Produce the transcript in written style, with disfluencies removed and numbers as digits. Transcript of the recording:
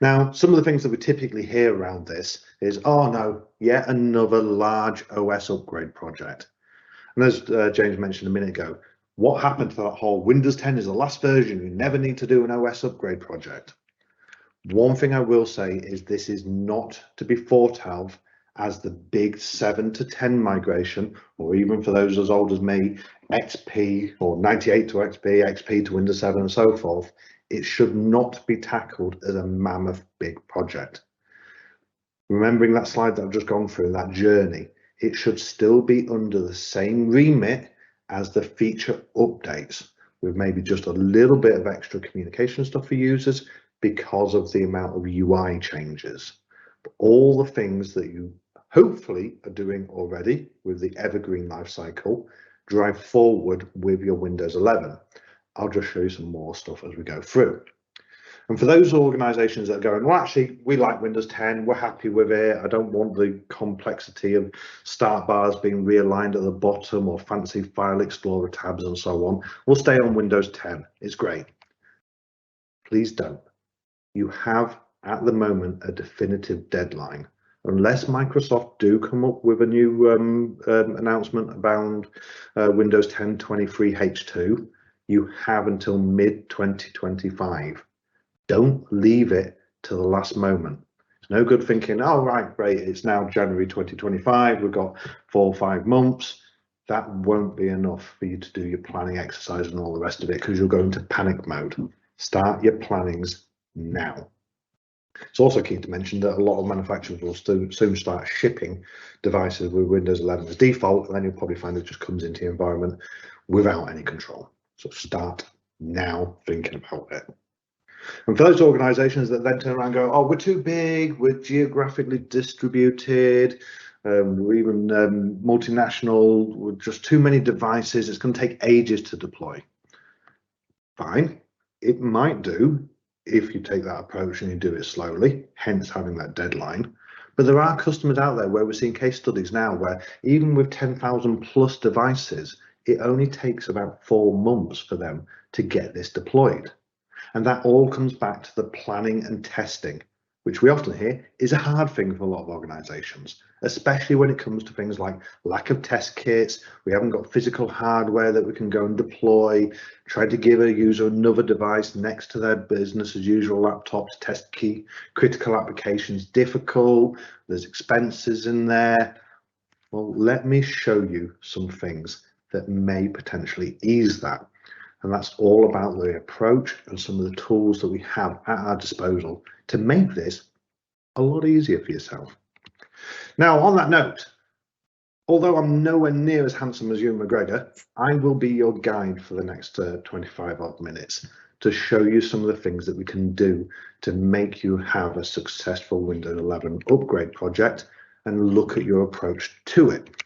Now, some of the things that we typically hear around this is, oh no, yet another large OS upgrade project. And as James mentioned a minute ago, what happened to that whole Windows 10 is the last version, you never need to do an OS upgrade project. One thing I will say is this is not to be thought of as the big 7 to 10 migration, or even for those as old as me, XP or 98 to XP, XP to Windows 7 and so forth. It should not be tackled as a mammoth big project. Remembering that slide that I've just gone through, that journey, it should still be under the same remit as the feature updates, with maybe just a little bit of extra communication stuff for users because of the amount of UI changes. But all the things that you hopefully are doing already with the evergreen lifecycle drive forward with your Windows 11. I'll just show you some more stuff as we go through. And for those organizations that are going, well, actually, we like Windows 10, we're happy with it, I don't want the complexity of start bars being realigned at the bottom or fancy file explorer tabs and so on, we'll stay on Windows 10, it's great. Please don't. You have, at the moment, a definitive deadline. Unless Microsoft do come up with a new announcement about Windows 10 23H2, you have until mid-2025. Don't leave it to the last moment. It's no good thinking, oh, right, great, it's now January 2025, we've got 4 or 5 months. That won't be enough for you to do your planning exercise and all the rest of it, because you'll go into panic mode. Start your plannings now. It's also key to mention that a lot of manufacturers will soon start shipping devices with Windows 11 as default, and then you'll probably find it just comes into your environment without any control. So start now thinking about it. And for those organizations that then turn around and go, oh, we're too big, we're geographically distributed, we're even multinational, with just too many devices, it's going to take ages to deploy. Fine, it might do if you take that approach and you do it slowly, hence having that deadline. But there are customers out there where we're seeing case studies now where even with 10,000 plus devices, it only takes about 4 months for them to get this deployed. And that all comes back to the planning and testing, which we often hear is a hard thing for a lot of organizations, especially when it comes to things like lack of test kits. We haven't got physical hardware that we can go and deploy, try to give a user another device next to their business as usual laptop to test key critical applications, difficult, there's expenses in there. Well, let me show you some things that may potentially ease that. And that's all about the approach and some of the tools that we have at our disposal to make this a lot easier for yourself. Now, on that note, although I'm nowhere near as handsome as Ewan McGregor, I will be your guide for the next 25 odd minutes to show you some of the things that we can do to make you have a successful Windows 11 upgrade project and look at your approach to it.